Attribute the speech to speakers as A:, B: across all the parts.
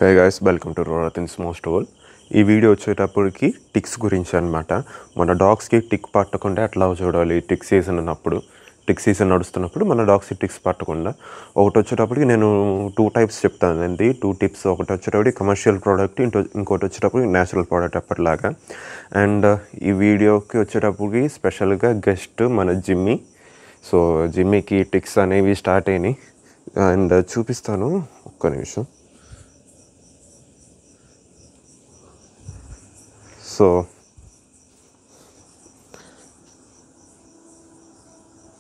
A: Hey guys, welcome to రోరతిన్స్ most ఓల్. ఈ వీడియో వచ్చేటప్పటికి టిక్స్ గురించి అనమాట. మన డాగ్స్కి టిక్ పట్టకుండా ఎట్లా చూడాలి టిక్ సీజన్ అన్నప్పుడు, టిక్ సీజన్ నడుస్తున్నప్పుడు మన డాగ్స్కి టిక్స్ పట్టకుండా. ఒకటి వచ్చేటప్పటికి నేను 2 టైప్స్ చెప్తానండి, 2 టిప్స్. ఒకటి వచ్చేటప్పటికి కమర్షియల్ ప్రోడక్ట్, ఇంకోటి వచ్చేటప్పటికి న్యాచురల్ ప్రోడక్ట్ ఎప్పటిలాగా. అండ్ ఈ వీడియోకి వచ్చేటప్పటికి స్పెషల్గా గెస్ట్ మన జిమ్మీ. సో జిమ్మీకి టిక్స్ అనేవి స్టార్ట్ అయినాయి అండ్ చూపిస్తాను, ఒక్క నిమిషం. సో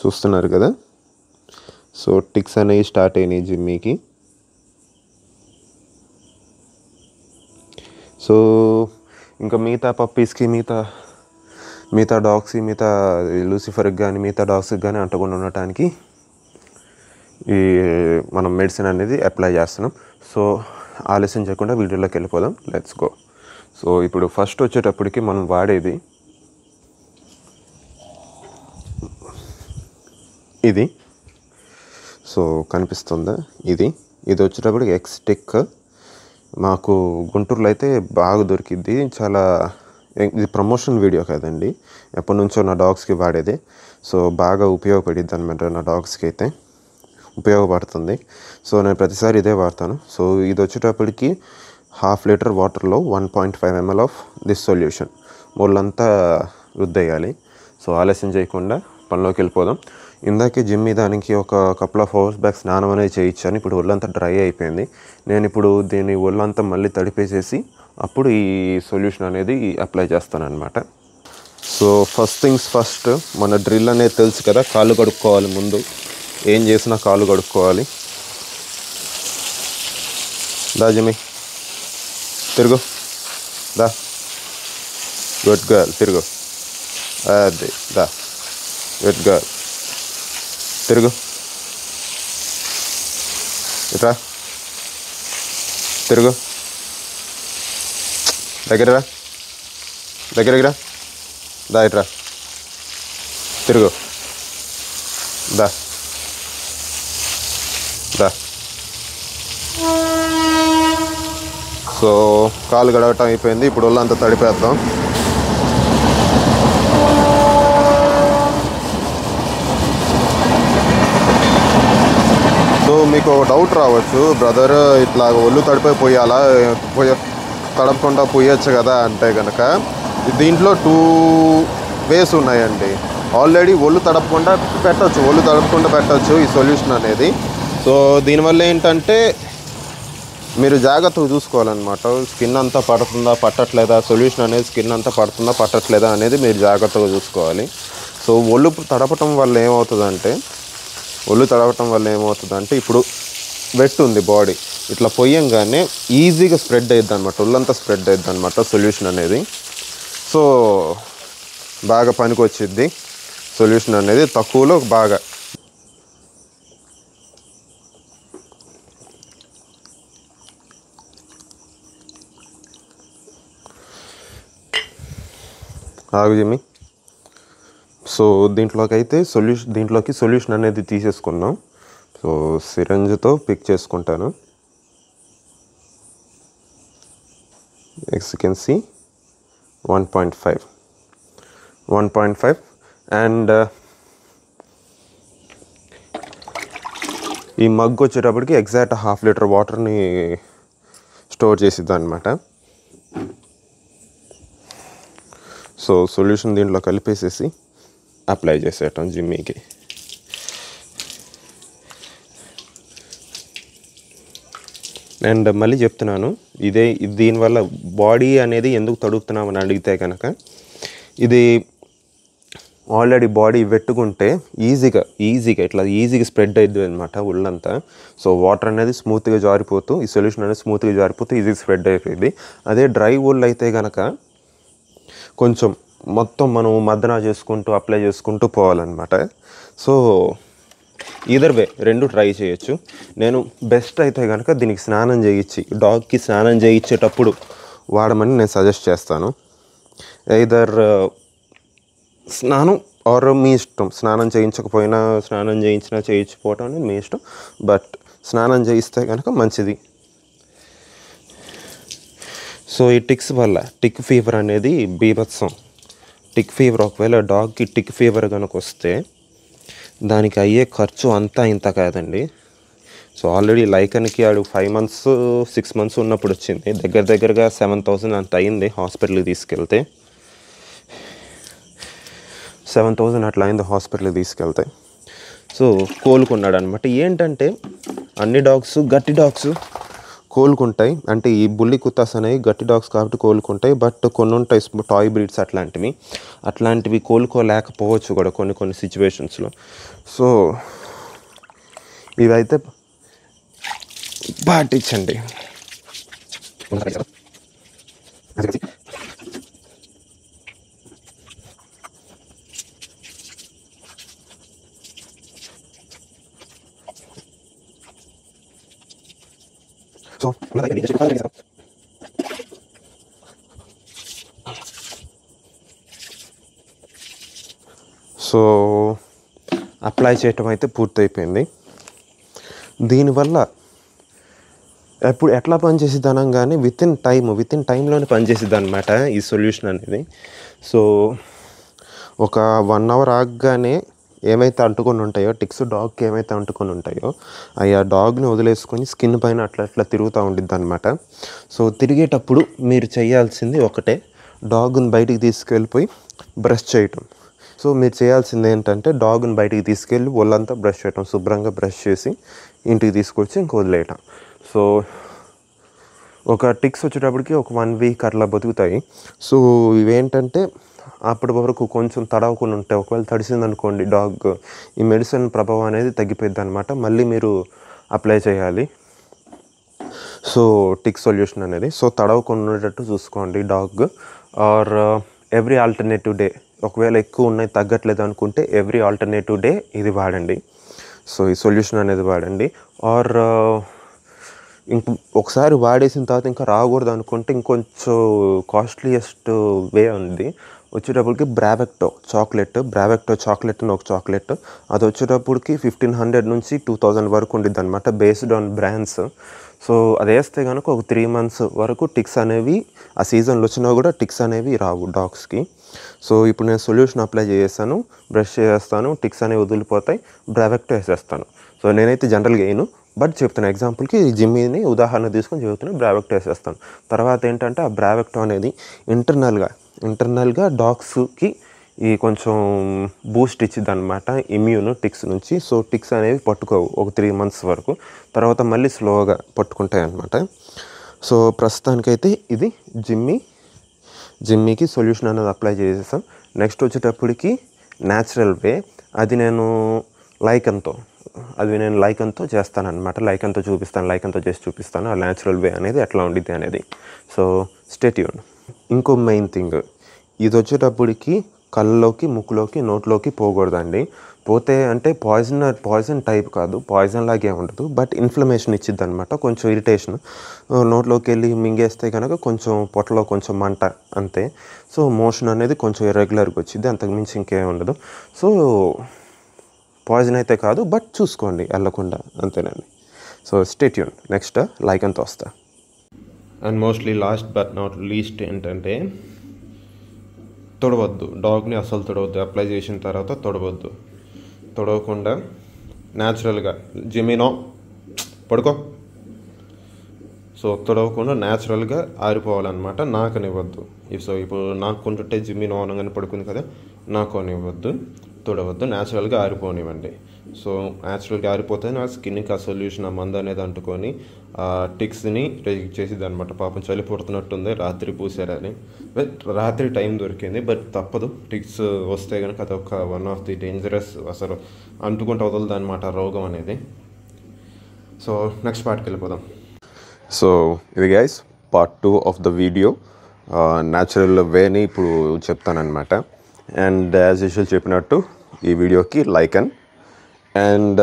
A: చూస్తున్నారు కదా, సో టిక్స్ అనేవి స్టార్ట్ అయినాయి జిమ్మీకి. సో ఇంకా మిగతా పప్పీస్కి, మిగతా డాగ్స్కి, మిగతా లూసిఫర్కి కానీ మిగతా డాగ్స్కి కానీ అంటకుండా ఉండటానికి ఈ మనం మెడిసిన్ అనేది అప్లై చేస్తున్నాం. సో ఆలస్యం చేయకుండా వీడియోలోకి వెళ్ళిపోదాం, లెట్స్ గో. సో ఇప్పుడు ఫస్ట్ వచ్చేటప్పటికి మనం వాడేది ఇది. సో కనిపిస్తుందా, ఇది వచ్చేటప్పటికి ఎక్స్టిక్. మాకు గుంటూరులో అయితే బాగా దొరికిద్ది. చాలా, ఇది ప్రమోషన్ వీడియో కాదండి, ఎప్పటి నుంచో నా డాగ్స్కి వాడేది. సో బాగా ఉపయోగపడిద్ది అనమాట, నా డాగ్స్కి అయితే ఉపయోగపడుతుంది. సో నేను ప్రతిసారి ఇదే వాడతాను. సో ఇది వచ్చేటప్పటికి 1/2 లీటర్ వాటర్లో 1.5 ml ఆఫ్ దిస్ సొల్యూషన్ ఒళ్ళంతా రుద్దేయాలి. సో ఆలస్యం చేయకుండా పనిలోకి వెళ్ళిపోదాం. ఇందాకే జిమ్మీ దానికి ఒక కపుల్ ఆఫ్ అవర్స్ బ్యాక్ స్నానం అనేది చేయించాను. ఇప్పుడు ఒళ్ళంతా డ్రై అయిపోయింది. నేను ఇప్పుడు దీన్ని ఒళ్ళంతా మళ్ళీ తడిపేసేసి అప్పుడు ఈ సొల్యూషన్ అనేది అప్లై చేస్తాను అనమాట. సో ఫస్ట్ థింగ్స్ ఫస్ట్, మన డ్రిల్ అనేది తెలుసు కదా, కాళ్ళు కడుక్కోవాలి. ముందు ఏం చేసినా కాళ్ళు కడుక్కోవాలి. దా జిమ్మీ, తిరుగు, దా, గుడ్ గర్ల్, తిరుగు, అది దా, గుడ్ గర్ల్, తిరుగు, ఇట్రా, తిరుగు, దగ్గర రా, దా, ఇట్రా, తిరుగు, దా, దా. సో కాలు గడవటం అయిపోయింది, ఇప్పుడు ఒళ్ళంతా తడిపేద్దాం. సో మీకు డౌట్ రావచ్చు, బ్రదర్ ఇట్లా ఒళ్ళు తడిపోయాలా, తడపకుండా పోయొచ్చు కదా అంటే కనుక, దీంట్లో 2 వేస్ ఉన్నాయండి. ఆల్రెడీ ఒళ్ళు తడపకుండా పెట్టచ్చు ఈ సొల్యూషన్ అనేది. సో దీనివల్ల ఏంటంటే మీరు జాగ్రత్తగా చూసుకోవాలన్నమాట. స్కిన్ అంతా పడుతుందా పట్టట్లేదా, సొల్యూషన్ అనేది స్కిన్ అంతా పడుతుందా పట్టట్లేదా అనేది మీరు జాగ్రత్తగా చూసుకోవాలి. సో ఒళ్ళు తడపటం వల్ల ఏమవుతుందంటే ఇప్పుడు వెట్ ఉంది బాడీ, ఇట్లా పొయ్యంగానే ఈజీగా స్ప్రెడ్ అయ్యిద్ది అనమాట, ఒళ్ళంతా స్ప్రెడ్ అయ్యిద్ది అనమాట సొల్యూషన్ అనేది. సో బాగా పనికి వచ్చిద్ది సొల్యూషన్ అనేది, తక్కువలో బాగా. ఆగు జిమ్మీ. సో దీంట్లోకి సొల్యూషన్ అనేది తీసేసుకున్నాం. సో సిరంజ్తో పిక్ చేసుకుంటాను. యూ కెన్ సీ 1.5 అండ్ ఈ మగ్ వచ్చేటప్పటికి ఎగ్జాక్ట్ 1/2 లీటర్ వాటర్ని స్టోర్ చేసిద్దాం అనమాట. సో సొల్యూషన్ దీంట్లో కలిపేసేసి అప్లై చేసేయటం జిమ్మీకి. అండ్ మళ్ళీ చెప్తున్నాను, దీనివల్ల బాడీ అనేది ఎందుకు తడుపుతున్నామని అడిగితే కనుక, ఇది ఆల్రెడీ బాడీ వెట్టుకుంటే ఈజీగా స్ప్రెడ్ అవుతుంది అనమాట ఒళ్ళంతా. సో వాటర్ అనేది స్మూత్గా జారిపోతూ, ఈ సొల్యూషన్ అనేది స్మూత్గా జారిపోతూ ఈజీగా స్ప్రెడ్ అయిపోయింది. అదే డ్రై ఒళ్ళు అయితే కనుక కొంచెం మొత్తం మనం మద్దన చేసుకుంటూ అప్లై చేసుకుంటూ పోవాలన్నమాట. సో ఈదర్ వే 2 ట్రై చేయొచ్చు. నేను బెస్ట్ అయితే కనుక దీనికి డాగ్కి స్నానం చేయించేటప్పుడు వాడమని నేను సజెస్ట్ చేస్తాను. ఎయిదర్ స్నానం ఆర్ మీ ఇష్టం, స్నానం చేయించినా చేయించుకోవటం అనేది మీ ఇష్టం. బట్ స్నానం చేయిస్తే కనుక మంచిది. సో ఈ టిక్స్ వల్ల టిక్ ఫీవర్ అనేది బీభత్సం. టిక్ ఫీవర్ ఒకవేళ డాగ్కి టిక్ ఫీవర్ కనుక వస్తే దానికి అయ్యే ఖర్చు అంతా ఇంత కాదండి. సో ఆల్రెడీ లైకన్కి ఆడు 5 months 6 months ఉన్నప్పుడు వచ్చింది, దగ్గరగా 7,000 అంత అయింది. హాస్పిటల్కి తీసుకెళ్తే 7,000 అట్లా అయింది హాస్పిటల్కి తీసుకెళ్తే. సో కోలుకున్నాడు అనమాట. ఏంటంటే అన్ని డాగ్స్ గట్టి డాగ్స్ కోలుకుంటాయి, అంటే ఈ బుల్లి కుత్తాస్ అనేవి గట్టి డాగ్స్ కాబట్టి కోలుకుంటాయి. బట్ కొన్ని ఉంటాయి టాయ్ బ్రీడ్స్ అట్లాంటివి కోలుకోలేకపోవచ్చు కూడా కొన్ని సిచ్యువేషన్స్లో. సో ఇవైతే పాటించండి. సో అప్లై చేయటం అయితే పూర్తయిపోయింది. దీనివల్ల ఎట్లా పనిచేసిద్ది అనగానే విత్ ఇన్ టైంలోనే పనిచేసిద్ది అనమాట ఈ సొల్యూషన్ అనేది. సో ఒక 1 hour ఆగగానే ఏమైతే అంటుకొని ఉంటాయో టిక్స్, డాగ్కి ఏమైతే అంటుకొని ఉంటాయో అవి ఆ డాగ్ని వదిలేసుకొని స్కిన్ పైన అట్లా తిరుగుతూ ఉండిద్ది అనమాట. సో తిరిగేటప్పుడు మీరు చేయాల్సింది ఒకటే, డాగ్ని బయటికి తీసుకెళ్ళిపోయి బ్రష్ చేయటం. సో మీరు చేయాల్సింది ఏంటంటే డాగ్ని బయటికి తీసుకెళ్ళి ఒళ్ళంతా బ్రష్ చేయటం, శుభ్రంగా బ్రష్ చేసి ఇంటికి తీసుకొచ్చి ఇంక వదిలేయటం. సో ఒక టిక్స్ వచ్చేటప్పటికి ఒక 1 week అట్లా బతుకుతాయి. సో ఇవేంటంటే అప్పటి వరకు కొంచెం తడవకుండా ఉంటాయి. ఒకవేళ తడిసిందనుకోండి డాగ్, ఈ మెడిసిన్ ప్రభావం అనేది తగ్గిపోయింది అనమాట. మళ్ళీ మీరు అప్లై చేయాలి సో టిక్ సొల్యూషన్ అనేది. సో తడవకుండా ఉండేటట్టు చూసుకోండి dog. Or every alternative day, ఒకవేళ ఎక్కువ ఉన్నాయి తగ్గట్లేదు అనుకుంటే ఎవ్రీ ఆల్టర్నేటివ్ డే ఇది వాడండి. సో ఈ సొల్యూషన్ అనేది వాడండి. ఆర్ ఒకసారి వాడేసిన తర్వాత ఇంకా రాకూడదు అనుకుంటే ఇంకొంచెం కాస్ట్లీయెస్ట్ వే ఉంది. వచ్చేటప్పటికి బ్రావెక్టో చాక్లెట్ అని ఒక చాక్లెట్, అది వచ్చేటప్పటికి 1,500 నుంచి 2,000 వరకు ఉండిద్ది అనమాట, బేస్డ్ ఆన్ బ్రాండ్స్. సో అది వేస్తే కనుక ఒక 3 months వరకు టిక్స్ అనేవి, ఆ సీజన్లో వచ్చినా కూడా టిక్స్ అనేవి రావు డాగ్స్కి. సో ఇప్పుడు నేను సొల్యూషన్ అప్లై చేసేస్తాను, బ్రష్ చేస్తాను, టిక్స్ అనేవి వదిలిపోతాయి, బ్రావెక్టో వేసేస్తాను. సో నేనైతే జనరల్గా వేయను, బట్ చెప్తున్నా ఎగ్జాంపుల్కి జిమ్మీని ఉదాహరణ తీసుకొని చెబుతున్నా, బ్రావెక్టో వేసేస్తాను. తర్వాత ఏంటంటే ఆ బ్రావెక్టో అనేది ఇంటర్నల్గా డాగ్స్కి ఈ కొంచెం బూస్ట్ ఇచ్చిద్ది అనమాట, ఇమ్యూన్ టిక్స్ నుంచి. సో టిక్స్ అనేవి పట్టుకోవు ఒక 3 months వరకు, తర్వాత మళ్ళీ స్లోగా పట్టుకుంటాయి అన్నమాట. సో ప్రస్తుతానికైతే ఇది జిమ్మీకి సొల్యూషన్ అనేది అప్లై చేసేసాం. నెక్స్ట్ వచ్చేటప్పటికి న్యాచురల్ వే, అది నేను లైకన్తో చేస్తానన్నమాట. లైకన్తో చేసి చూపిస్తాను ఆ న్యాచురల్ వే అనేది ఎట్లా ఉండిద్ది అనేది. So stay tune. ఇంకో మెయిన్ థింగ్, ఇది వచ్చేటప్పటికి కళ్ళలోకి, ముక్కులోకి, నోట్లోకి పోకూడదండి. పోతే అంటే పాయిజన్ టైప్ కాదు, పాయిజన్ లాగే ఉండదు, బట్ ఇన్ఫ్లమేషన్ ఇచ్చిద్ది అనమాట, కొంచెం ఇరిటేషన్. నోట్లోకి వెళ్ళి మింగేస్తే కనుక కొంచెం పొట్టలో కొంచెం మంట అంతే. సో మోషన్ అనేది కొంచెం ఇర్రెగ్యులర్గా వచ్చింది, అంతకుమించి ఇంకేం ఉండదు. సో పాయిజన్ అయితే కాదు, బట్ చూసుకోండి వెళ్ళకుండా, అంతేనండి. So stay tune. నెక్స్ట్ లైకన్తో వస్తా. And mostly last but not least ఏంటంటే తొడవద్దు, డాగ్ని అస్సలు తొడవద్దు. అప్లై చేసిన తర్వాత తొడవకుండా న్యాచురల్గా జిమ్మినో పడుకో. సో తొడవకుండా న్యాచురల్గా ఆరిపోవాలన్నమాట, నాకనివ్వద్దు. సో ఇప్పుడు నాకు కొంటుంటే జిమ్మినో అనగానే పడుకుంది కదా, నాకు అనివ్వద్దు, తొడవద్దు, న్యాచురల్గా ఆరిపోనివ్వండి. సో న్యాచురల్గా ఆరిపోతే నా స్కిన్కి ఆ సొల్యూషన్, ఆ మందు అనేది అంటుకొని ఆ టిక్స్ని రిజెక్ట్ చేసిద్ది అనమాట. పాపం చలి పుడుతున్నట్టుంది, రాత్రి పూసారని. రాత్రి టైం దొరికింది, బట్ తప్పదు. టిక్స్ వస్తే కనుక అదొక వన్ ఆఫ్ ది డేంజరస్, అసలు అంటుకుంటూ వదలదు అనమాట రోగం అనేది. సో నెక్స్ట్ పార్ట్కి వెళ్ళిపోదాం. సో ఇది guys part 2 of the video. Natural వేని ఇప్పుడు చెప్తానమాట. అండ్ యాజ్ యూజువల్ చెప్పినట్టు ఈ వీడియోకి లైకన్. అండ్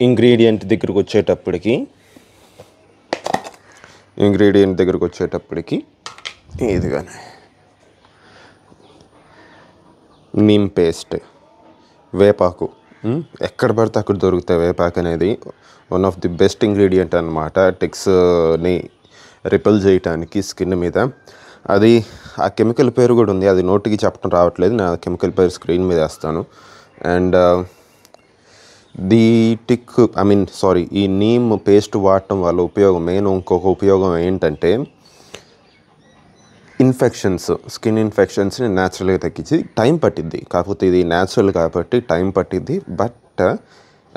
A: ఇంగ్రీడియంట్ దగ్గరకు వచ్చేటప్పటికి ఇదిగానే నీమ్ పేస్ట్, వేపాకు. ఎక్కడ పడితే అక్కడ దొరుకుతాయి. వేపాకు అనేది one of the best ingredient అనమాట టిక్స్ని రిపెల్ చేయటానికి స్కిన్ మీద. అది ఆ కెమికల్ పేరు కూడా ఉంది, అది నోటికి చెప్పడం రావట్లేదు, నేను ఆ కెమికల్ పేరు స్క్రీన్ మీద వేస్తాను. అండ్ ఈ నీమ్ పేస్ట్ వాడటం వల్ల ఉపయోగం, ఇంకొక ఉపయోగం ఏంటంటే స్కిన్ ఇన్ఫెక్షన్స్ని న్యాచురల్గా తగ్గించి టైం పట్టిద్ది. కాకపోతే ఇది న్యాచురల్ కాబట్టి టైం పట్టిద్ది, బట్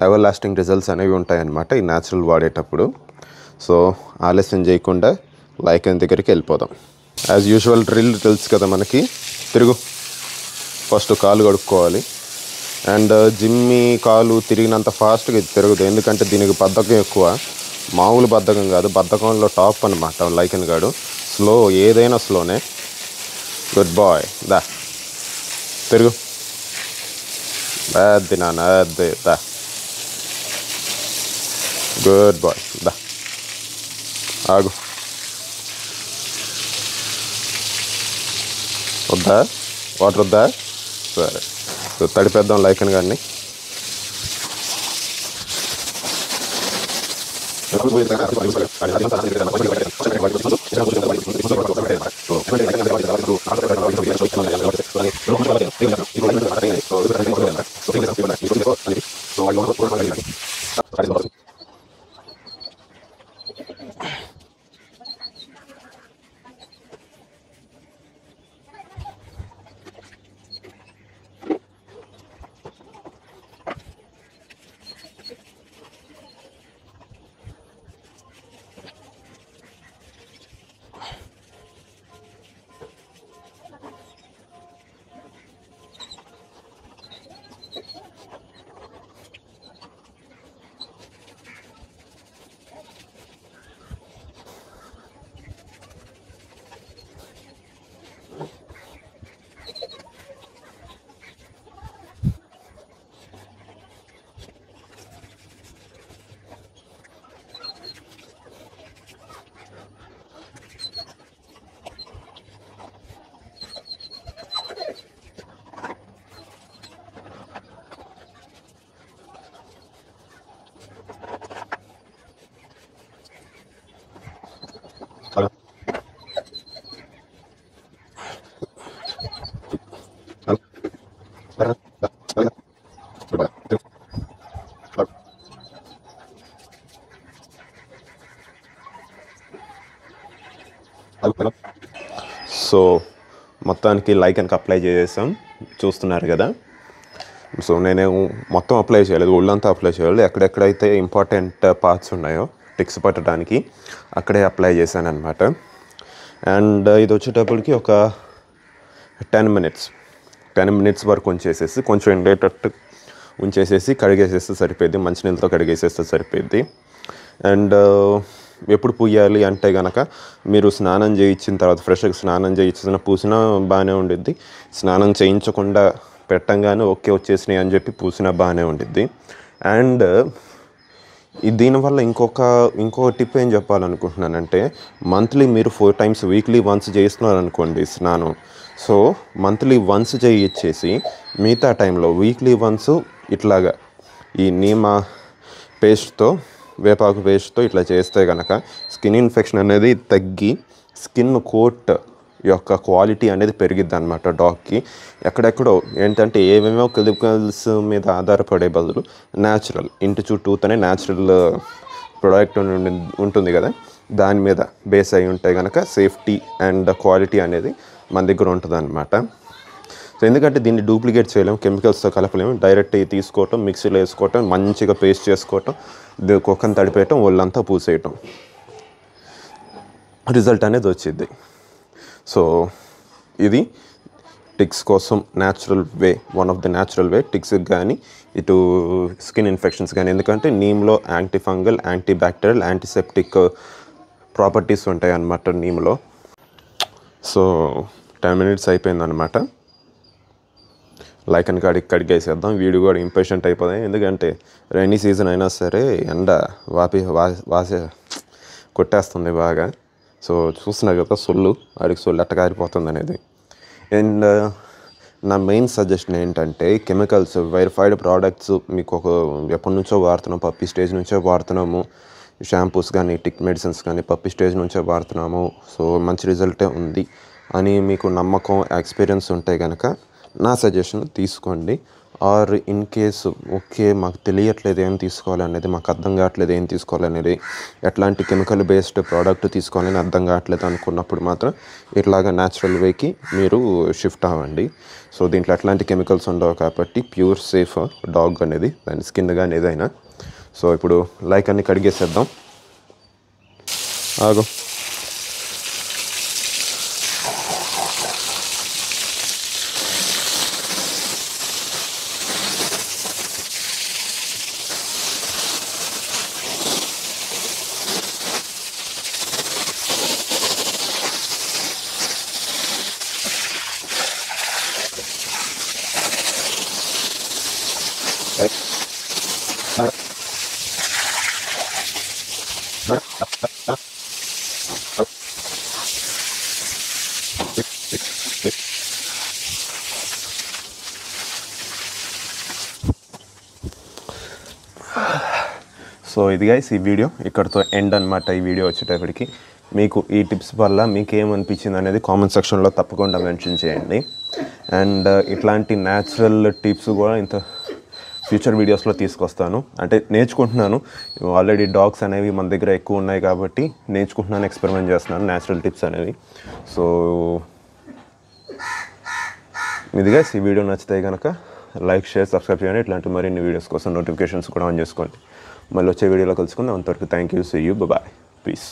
A: ఎవర్ లాస్టింగ్ రిజల్ట్స్ అనేవి ఉంటాయన్నమాట ఈ న్యాచురల్ వాడేటప్పుడు. సో ఆలస్యం చేయకుండా లైకెన్ దగ్గరికి వెళ్ళిపోదాం. యాజ్ యూజువల్ డ్రిల్ తెలుసు కదా మనకి. తిరుగు, ఫస్ట్ కాలు కడుక్కోవాలి. అండ్ జిమ్మి కాలు తిరిగినంత ఫాస్ట్గా ఇది తిరగదు, ఎందుకంటే దీనికి బద్ధకం ఎక్కువ. మామూలు బద్ధకం కాదు, బద్ధకంలో టాప్ అనమాట లైకెన్ గాడు. స్లో, ఏదైనా స్లోనే. గుడ్ బాయ్, దా తిరుగు. అది నాన్న, అదే దా. గుడ్ బాయ్, దా. ఆగు, వద్దా వాటర్ వద్దా? సరే, తడిపేద్దాం లైకెన్ గారిని. సో మొత్తానికి లైకెన్కి అప్లై చేసేసాం, చూస్తున్నారు కదా. సో నేను మొత్తం అప్లై చేయలేదు, ఒళ్ళంతా అప్లై చేయలేదు. ఎక్కడెక్కడైతే ఇంపార్టెంట్ పార్ట్స్ ఉన్నాయో టిక్స్ పట్టడానికి అక్కడే అప్లై చేశాను అనమాట. అండ్ ఇది వచ్చేటప్పటికి ఒక 10 మినిట్స్ వరకు ఉంచేసేసి, కొంచెం ఎండేటట్టు ఉంచేసేసి కడిగేసేస్తే సరిపోద్ది, మంచినీళ్ళతో కడిగేసేస్తే సరిపోద్ది. అండ్ ఎప్పుడు పూయాలి అంటే కనుక మీరు స్నానం చేయించిన తర్వాత, ఫ్రెష్గా స్నానం చేయించిన పూసినా బాగానే ఉండిద్ది. స్నానం చేయించకుండా పెట్టంగానే ఓకే వచ్చేసినాయి అని చెప్పి పూసినా బాగానే ఉండిద్ది. అండ్ దీనివల్ల ఇంకొక టిప్ ఏం చెప్పాలనుకుంటున్నానంటే, మంత్లీ మీరు 4 times వీక్లీ వన్స్ చేస్తున్నారు అనుకోండి స్నానం. సో మంత్లీ వన్స్ చేయించేసి మిగతా టైంలో వీక్లీ వన్స్ ఇట్లాగా ఈ నీమ పేస్ట్తో, వేపాకు పేస్ట్తో ఇట్లా చేస్తే కనుక స్కిన్ ఇన్ఫెక్షన్ అనేది తగ్గి స్కిన్ కోట్ యొక్క క్వాలిటీ అనేది పెరిగిద్ది అనమాట డాగ్కి. ఎక్కడెక్కడో ఏంటంటే ఏమేమో కెమికల్స్ మీద ఆధారపడే బదులు న్యాచురల్, ఇంటి చుట్టూతోనే న్యాచురల్ ప్రోడక్ట్ ఉంటుంది కదా, దాని మీద బేస్ అయి ఉంటే కనుక సేఫ్టీ అండ్ క్వాలిటీ అనేది మన దగ్గర ఉంటుంది అనమాట. సో ఎందుకంటే దీన్ని డూప్లికేట్ చేయలేము, కెమికల్స్తో కలపలేము. డైరెక్ట్ తీసుకోవటం, మిక్సీలో వేసుకోవటం, మంచిగా పేస్ట్ చేసుకోవటం, కుక్కను తడిపేయటం, ఒళ్ళంతా పూసేయటం, రిజల్ట్ అనేది వచ్చింది. సో ఇది టిక్స్ కోసం natural way, one of the natural way టిక్స్కి కానీ ఇటు స్కిన్ ఇన్ఫెక్షన్స్ కానీ. ఎందుకంటే నీమ్లో anti fungal, anti bacterial, antiseptic properties ఉంటాయి అన్నమాట నీమ్లో. సో 10 minutes అయిపోయిందనమాట. లైకెన్ కాడికి కడిగేసేద్దాం. వీడియో కూడా ఇంపేషెంట్ అయిపోతాయి, ఎందుకంటే రైనీ సీజన్ అయినా సరే ఎండ వాసే కొట్టేస్తుంది బాగా. సో చూస్తున్నారు కదా సొల్లు, వాడికి సొల్లు ఎట్ట కారిపోతుంది అనేది. అండ్ నా మెయిన్ సజెషన్ ఏంటంటే, కెమికల్స్ వెరిఫైడ్ ప్రోడక్ట్స్ మీకు ఎప్పటి నుంచో వాడుతున్నాం, పప్పీ స్టేజ్ నుంచో వాడుతున్నాము, షాంపూస్ కానీ టిక్ మెడిసిన్స్ కానీ పప్పి స్టేజ్ నుంచే వాడుతున్నాము, సో మంచి రిజల్టే ఉంది అని మీకు నమ్మకం ఎక్స్పీరియన్స్ ఉంటే కనుక నా సజెషన్ తీసుకోండి. ఆర్ ఇన్ కేసు ఓకే మాకు తెలియట్లేదు ఏం తీసుకోవాలనేది, మాకు అర్థం కావట్లేదు ఏం తీసుకోవాలనేది, ఎట్లాంటి కెమికల్ బేస్డ్ ప్రోడక్ట్ తీసుకోవాలని అర్థం కావట్లేదు అనుకున్నప్పుడు మాత్రం ఇట్లాగా న్యాచురల్ వేకి మీరు షిఫ్ట్ అవ్వండి. సో దీంట్లో ఎట్లాంటి కెమికల్స్ ఉండవు కాబట్టి ప్యూర్ సేఫ్ డాగ్ అనేది, దాని స్కిన్ కానీ ఏదైనా. సో ఇప్పుడు లైక్ అన్ని కడిగేసేద్దాం. ఆగు. సో ఇది గైస్ ఈ వీడియో ఇక్కడితో ఎండ్ అనమాట. ఈ వీడియో వచ్చేటప్పటికి మీకు ఈ టిప్స్ వల్ల మీకు ఏమనిపించింది అనేది కామెంట్ సెక్షన్లో తప్పకుండా మెన్షన్ చేయండి. అండ్ ఇట్లాంటి న్యాచురల్ టిప్స్ కూడా ఇంత ఫ్యూచర్ వీడియోస్లో తీసుకొస్తాను. అంటే నేర్చుకుంటున్నాను, ఆల్రెడీ డాగ్స్ అనేవి మన దగ్గర ఎక్కువ ఉన్నాయి కాబట్టి నేర్చుకుంటున్నాను, ఎక్స్పెరిమెంట్ చేస్తున్నాను న్యాచురల్ టిప్స్ అనేవి. సో ఇదిగా ఈ వీడియో నచ్చితే కనుక లైక్, షేర్, సబ్స్క్రైబ్ చేయండి. ఇట్లాంటి మరిన్ని వీడియోస్ కోసం నోటిఫికేషన్స్ కూడా ఆన్ చేసుకోండి. మళ్ళీ వచ్చే వీడియోలో కలుసుకుందాం. అంతవరకు thank you, see you, bye, piece.